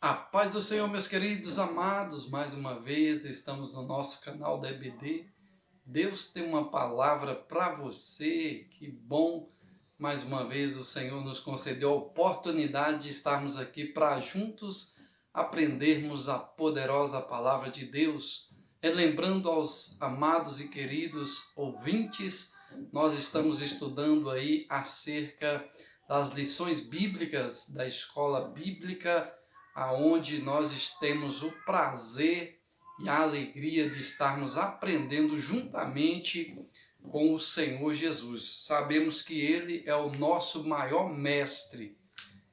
A paz do Senhor, meus queridos amados, mais uma vez estamos no nosso canal da EBD. Deus tem uma palavra para você, que bom! Mais uma vez o Senhor nos concedeu a oportunidade de estarmos aqui para juntos aprendermos a poderosa palavra de Deus. Lembrando aos amados e queridos ouvintes, nós estamos estudando aí acerca das lições bíblicas da escola bíblica, aonde nós temos o prazer e a alegria de estarmos aprendendo juntamente com o Senhor Jesus. Sabemos que Ele é o nosso maior mestre,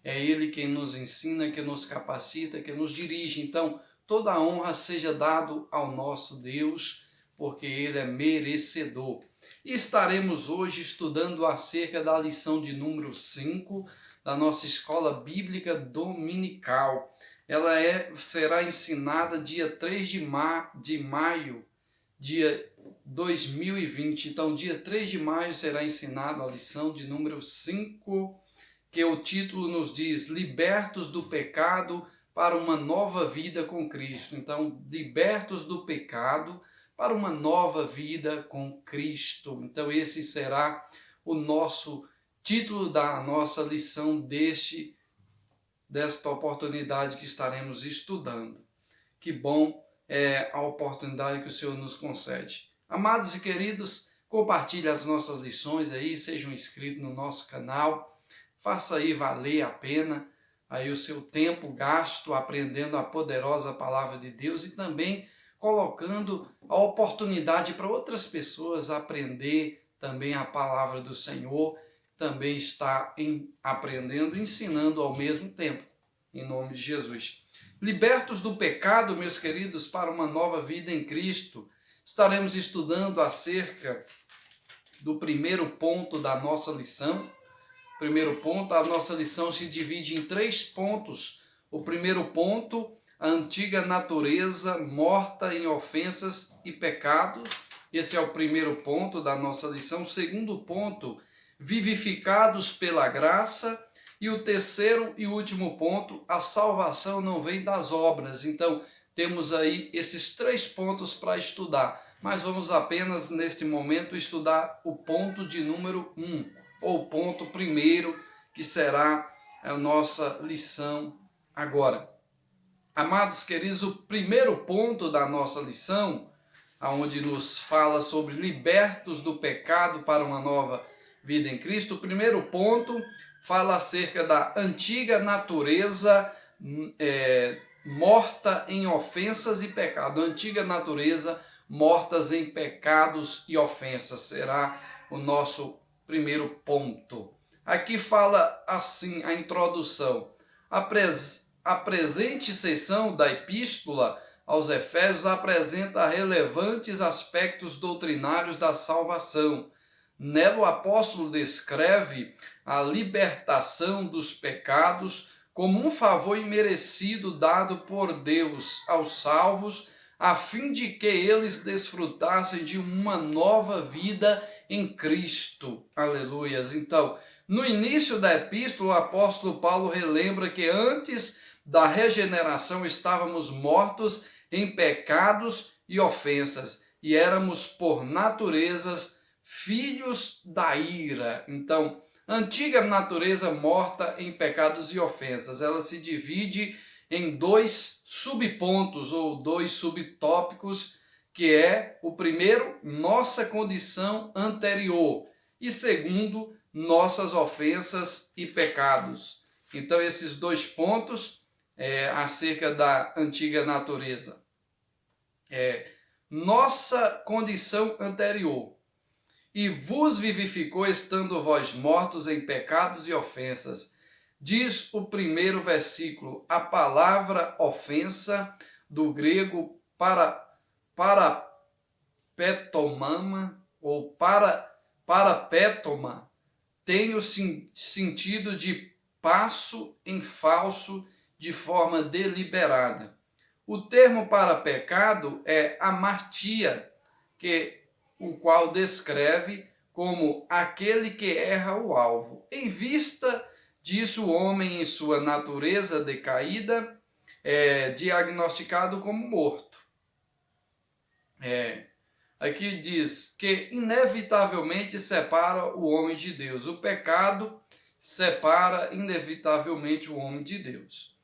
é Ele quem nos ensina, que nos capacita, que nos dirige. Então, toda a honra seja dado ao nosso Deus, porque Ele é merecedor. E estaremos hoje estudando acerca da lição de número 5 da nossa escola bíblica dominical. Ela será ensinada dia 3 de maio, dia 2020. Então, dia 3 de maio será ensinada a lição de número 5, que o título nos diz: Libertos do pecado para uma nova vida com Cristo. Então, libertos do pecado para uma nova vida com Cristo. Então, esse será o nosso título da nossa lição desta oportunidade que estaremos estudando. Que bom é a oportunidade que o Senhor nos concede. Amados e queridos, compartilhe as nossas lições aí, sejam inscritos no nosso canal, faça aí valer a pena aí o seu tempo gasto aprendendo a poderosa palavra de Deus e também colocando a oportunidade para outras pessoas aprender também a palavra do Senhor, também está aprendendo, ensinando ao mesmo tempo, em nome de Jesus. Libertos do pecado, meus queridos, para uma nova vida em Cristo, estaremos estudando acerca do primeiro ponto da nossa lição. Primeiro ponto, a nossa lição se divide em 3 pontos. O primeiro ponto, a antiga natureza morta em ofensas e pecados. Esse é o primeiro ponto da nossa lição. O segundo ponto, vivificados pela graça. E o terceiro e último ponto, a salvação não vem das obras. Então, temos aí esses 3 pontos para estudar. Mas vamos apenas, neste momento, estudar o ponto de número 1, ou ponto primeiro, que será a nossa lição agora. Amados queridos, o primeiro ponto da nossa lição, onde nos fala sobre libertos do pecado para uma nova vida em Cristo, o primeiro ponto fala acerca da antiga natureza morta em ofensas e pecados. Antiga natureza mortas em pecados e ofensas será o nosso primeiro ponto. Aqui fala assim a introdução. A presente seção da epístola aos Efésios apresenta relevantes aspectos doutrinários da salvação. Nela o apóstolo descreve a libertação dos pecados como um favor imerecido dado por Deus aos salvos, a fim de que eles desfrutassem de uma nova vida em Cristo. Aleluias. Então, no início da epístola, o apóstolo Paulo relembra que antes da regeneração estávamos mortos em pecados e ofensas, e éramos por naturezas filhos da ira. Então, antiga natureza morta em pecados e ofensas, ela se divide em 2 subpontos ou 2 subtópicos, que é o primeiro, nossa condição anterior, e segundo, nossas ofensas e pecados. Então, esses 2 pontos acerca da antiga natureza. Nossa condição anterior. E vos vivificou estando vós mortos em pecados e ofensas. Diz o primeiro versículo, a palavra ofensa, do grego parapetomama, ou parapetoma, tem o sentido de passo em falso de forma deliberada. O termo para pecado é amartia, o qual descreve como aquele que erra o alvo. Em vista disso, o homem, em sua natureza decaída, diagnosticado como morto. Aqui diz que inevitavelmente separa o homem de Deus. O pecado separa inevitavelmente o homem de Deus.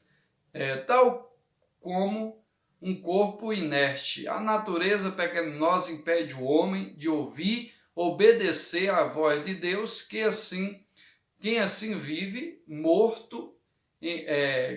Tal como um corpo inerte. A natureza pecaminosa impede o homem de ouvir, obedecer à voz de Deus, quem assim vive morto,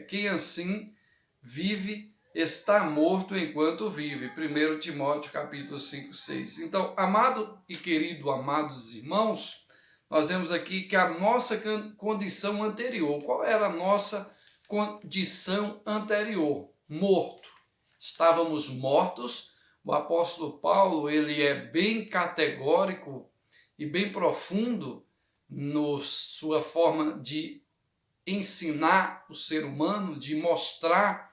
quem assim vive está morto enquanto vive. 1 Timóteo capítulo 5, 6. Então, amado e querido, amados irmãos, nós vemos aqui que a nossa condição anterior, qual era a nossa condição anterior? Morto. Estávamos mortos. O apóstolo Paulo, ele é bem categórico e bem profundo na sua forma de ensinar o ser humano, de mostrar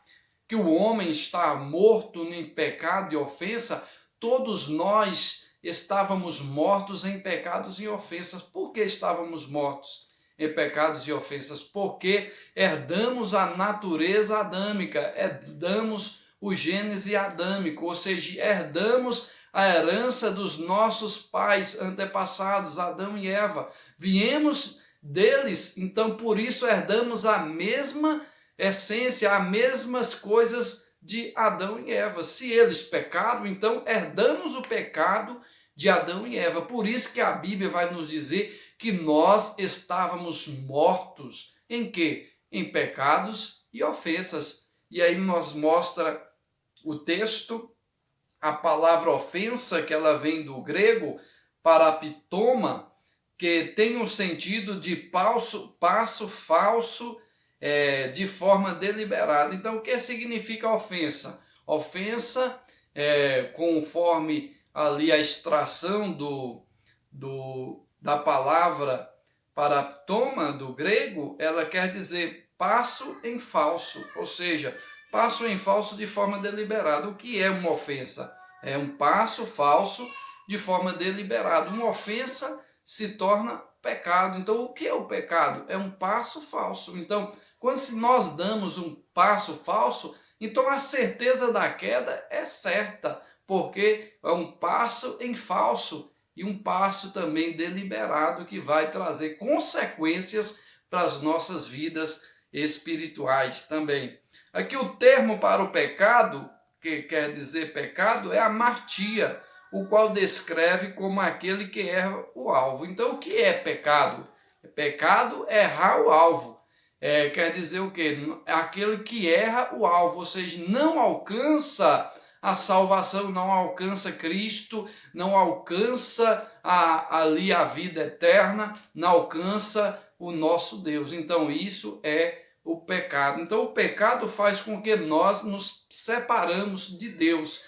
que o homem está morto em pecado e ofensa. Todos nós estávamos mortos em pecados e ofensas. Por que estávamos mortos em pecados e ofensas? Porque herdamos a natureza adâmica, herdamos o gênese adâmico, ou seja, herdamos a herança dos nossos pais antepassados, Adão e Eva. Viemos deles, então por isso herdamos a mesma essência, as mesmas coisas de Adão e Eva. Se eles pecaram, então herdamos o pecado de Adão e Eva. Por isso que a Bíblia vai nos dizer que nós estávamos mortos em quê? Em pecados e ofensas. E aí nos mostra o texto, a palavra ofensa, que ela vem do grego parapitoma, que tem um sentido de passo falso, de forma deliberada. Então, o que significa ofensa? Ofensa, conforme ali a extração da palavra parapitoma do grego, ela quer dizer passo em falso, ou seja, passo em falso de forma deliberada. O que é uma ofensa? É um passo falso de forma deliberada. Uma ofensa se torna pecado. Então, o que é o pecado? É um passo falso. Então, quando nós damos um passo falso, então a certeza da queda é certa, porque é um passo em falso e um passo também deliberado que vai trazer consequências para as nossas vidas espirituais também. Aqui o termo para o pecado, que quer dizer pecado, é amartia, o qual descreve como aquele que erra o alvo. Então, o que é pecado? Pecado é errar o alvo. Quer dizer o quê? Aquele que erra o alvo, ou seja, não alcança a salvação, não alcança Cristo, não alcança ali a vida eterna, não alcança o nosso Deus. Então, isso é o pecado. Então, o pecado faz com que nós nos separamos de Deus,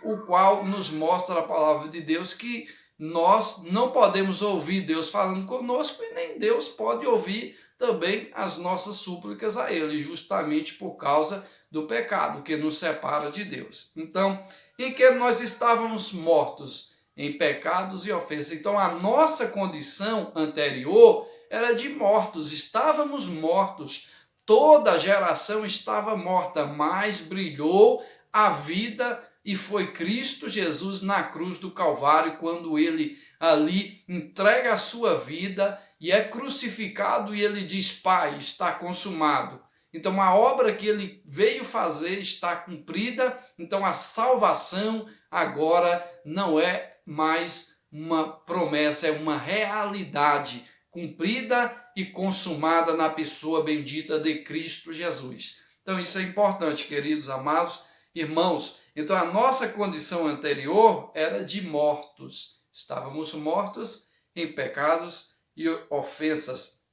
o qual nos mostra a palavra de Deus que nós não podemos ouvir Deus falando conosco e nem Deus pode ouvir também as nossas súplicas a Ele, justamente por causa do pecado que nos separa de Deus. Então, em que nós estávamos mortos? Em pecados e ofensas. Então, a nossa condição anterior era de mortos, estávamos mortos, toda a geração estava morta, mas brilhou a vida e foi Cristo Jesus na cruz do Calvário, quando ele ali entrega a sua vida e é crucificado e ele diz: Pai, está consumado. Então a obra que ele veio fazer está cumprida, então a salvação agora não é mais uma promessa, é uma realidade cumprida e consumada na pessoa bendita de Cristo Jesus. Então isso é importante, queridos amados irmãos. Então a nossa condição anterior era de mortos. Estávamos mortos em pecados e ofensas.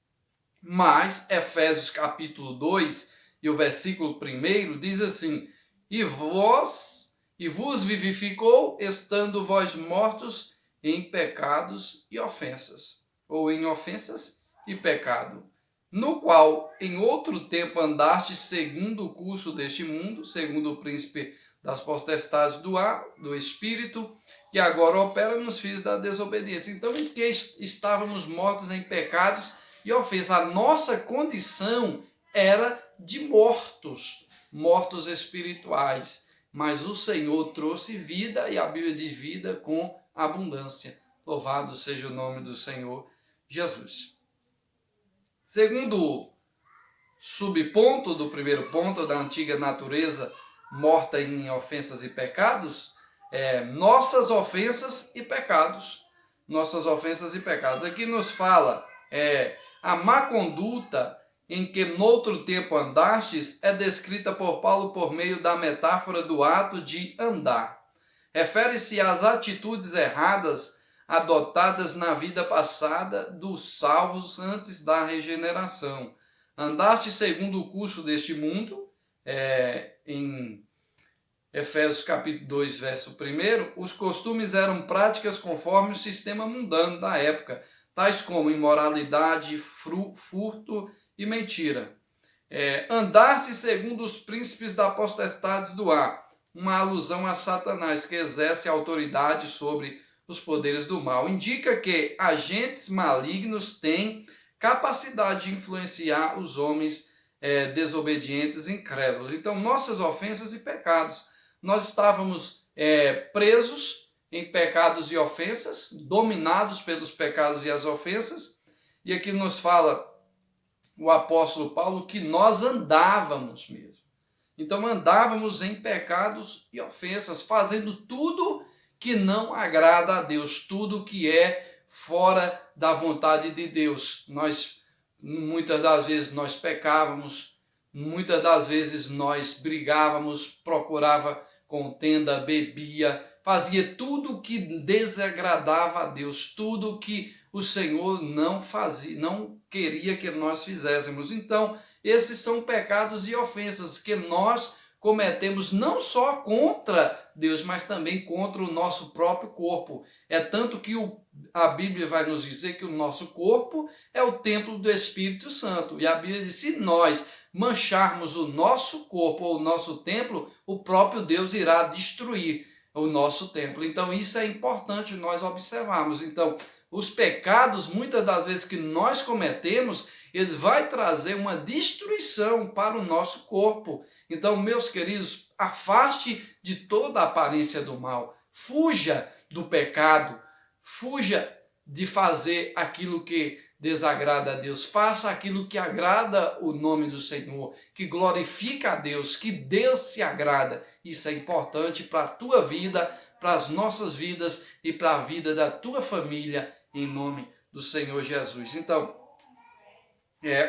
Mas Efésios capítulo 2 e o versículo 1 diz assim: E vos vivificou, estando vós mortos em pecados e ofensas, ou em ofensas e pecado, no qual em outro tempo andaste segundo o curso deste mundo, segundo o príncipe das potestades do ar, do espírito, que agora opera nos filhos da desobediência. Então, em que estávamos mortos em pecados e ofensas? A nossa condição era de mortos. mortos espirituais, mas o Senhor trouxe vida, e a Bíblia diz vida com abundância. Louvado seja o nome do Senhor Jesus. Segundo subponto do primeiro ponto, da antiga natureza morta em ofensas e pecados, nossas ofensas e pecados. Nossas ofensas e pecados. Aqui nos fala a má conduta em que noutro tempo andastes é descrita por Paulo por meio da metáfora do ato de andar. Refere-se às atitudes erradas adotadas na vida passada dos salvos antes da regeneração. Andaste segundo o curso deste mundo, em Efésios capítulo 2, verso 1, os costumes eram práticas conforme o sistema mundano da época, tais como imoralidade, furto e mentira. Andaste segundo os príncipes da potestade do ar, uma alusão a Satanás, que exerce autoridade sobre os poderes do mal. Indica que agentes malignos têm capacidade de influenciar os homens desobedientes e incrédulos. Então, nossas ofensas e pecados. Nós estávamos presos em pecados e ofensas, dominados pelos pecados e as ofensas, e aqui nos fala o apóstolo Paulo que nós andávamos mesmo. Então andávamos em pecados e ofensas, fazendo tudo que não agrada a Deus, tudo que é fora da vontade de Deus. Muitas das vezes nós pecávamos, muitas das vezes nós brigávamos, procurava contenda, bebia, fazia tudo que desagradava a Deus, tudo que o Senhor não fazia, não queria que nós fizéssemos. Então, esses são pecados e ofensas que nós cometemos não só contra Deus, mas também contra o nosso próprio corpo. É tanto que a Bíblia vai nos dizer que o nosso corpo é o templo do Espírito Santo. E a Bíblia diz, se nós mancharmos o nosso corpo ou o nosso templo, o próprio Deus irá destruir o nosso templo. Então isso é importante nós observarmos. Então os pecados, muitas das vezes que nós cometemos, eles vão trazer uma destruição para o nosso corpo. Então, meus queridos, afaste de toda a aparência do mal, fuja do pecado, fuja de fazer aquilo que desagrada a Deus, faça aquilo que agrada o nome do Senhor, que glorifica a Deus, que Deus se agrada. Isso é importante para a tua vida, para as nossas vidas e para a vida da tua família, em nome do Senhor Jesus. Então,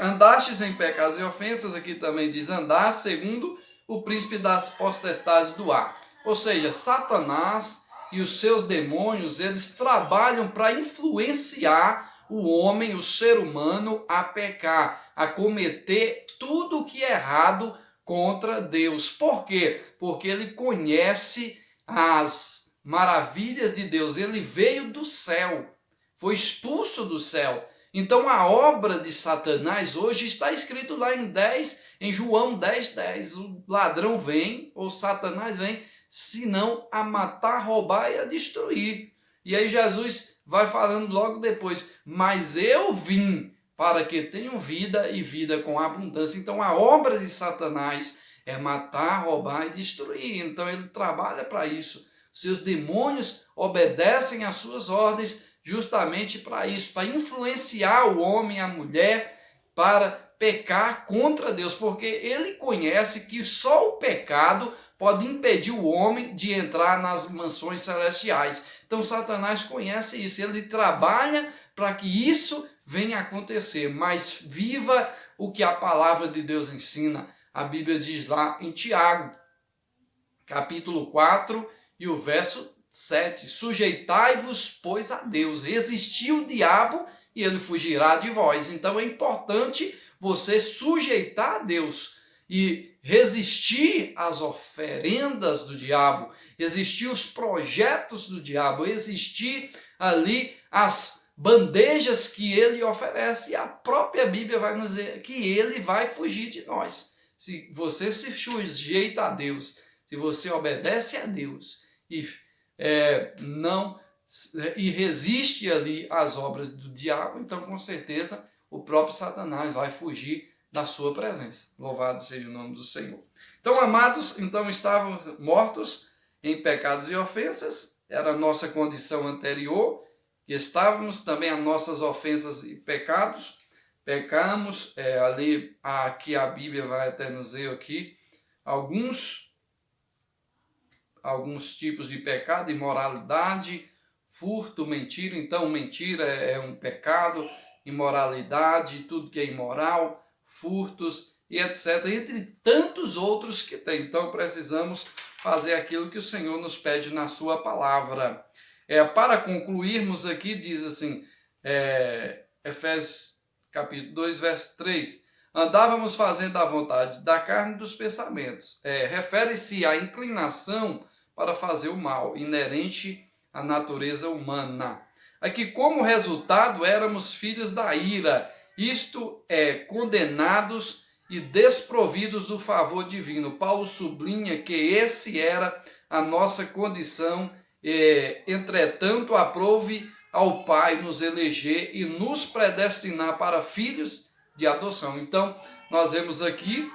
andastes em pecados e ofensas, aqui também diz andar segundo o príncipe das potestades do ar. Ou seja, Satanás e os seus demônios, eles trabalham para influenciar o homem, o ser humano, a pecar, a cometer tudo o que é errado contra Deus. Por quê? Porque ele conhece as maravilhas de Deus. Ele veio do céu, foi expulso do céu. Então a obra de Satanás hoje está escrito lá em João 10:10. O ladrão vem, ou Satanás vem, senão a matar, roubar e a destruir. E aí Jesus vai falando logo depois, mas eu vim para que tenham vida e vida com abundância. Então a obra de Satanás é matar, roubar e destruir. Então ele trabalha para isso. Seus demônios obedecem às suas ordens justamente para isso, para influenciar o homem e a mulher para pecar contra Deus, porque ele conhece que só o pecado pode impedir o homem de entrar nas mansões celestiais. Então Satanás conhece isso, ele trabalha para que isso venha a acontecer, mas viva o que a palavra de Deus ensina. A Bíblia diz lá em Tiago, capítulo 4 e o verso 7, sujeitai-vos, pois, a Deus, resisti o diabo e ele fugirá de vós. Então é importante você sujeitar a Deus e resistir às oferendas do diabo, resistir os projetos do diabo, resistir ali as bandejas que ele oferece. E a própria Bíblia vai nos dizer que ele vai fugir de nós. Se você se sujeita a Deus, se você obedece a Deus e resiste ali às obras do diabo, então com certeza o próprio Satanás vai fugir da sua presença. Louvado seja o nome do Senhor. Então, amados, estávamos mortos em pecados e ofensas, era a nossa condição anterior, que estávamos também as nossas ofensas e pecados, pecamos, ali, aqui a Bíblia vai até nos dizer aqui, alguns tipos de pecado, imoralidade, furto, mentira. Então, mentira é um pecado, imoralidade, tudo que é imoral, furtos e etc. Entre tantos outros que tem. Então, precisamos fazer aquilo que o Senhor nos pede na sua palavra. Para concluirmos aqui, diz assim, Efésios capítulo 2, verso 3, andávamos fazendo a vontade da carne e dos pensamentos. Refere-se à inclinação para fazer o mal, inerente à natureza humana. Aqui, como resultado, éramos filhos da ira, isto é, condenados e desprovidos do favor divino. Paulo sublinha que esse era a nossa condição, entretanto, aprove ao Pai nos eleger e nos predestinar para filhos de adoção. Então, nós vemos aqui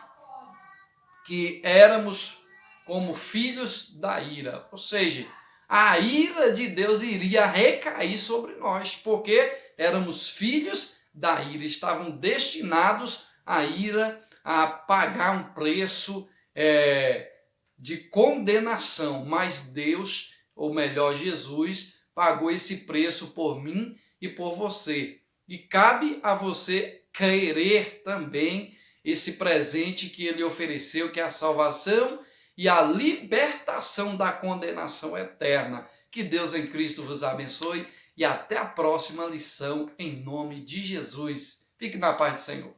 que éramos como filhos da ira, ou seja, a ira de Deus iria recair sobre nós, porque éramos filhos da ira, estavam destinados à ira, a pagar um preço de condenação, mas Deus, ou melhor, Jesus, pagou esse preço por mim e por você, e cabe a você querer também esse presente que ele ofereceu, que é a salvação e a libertação da condenação eterna. Que Deus em Cristo vos abençoe e até a próxima lição em nome de Jesus. Fique na paz do Senhor.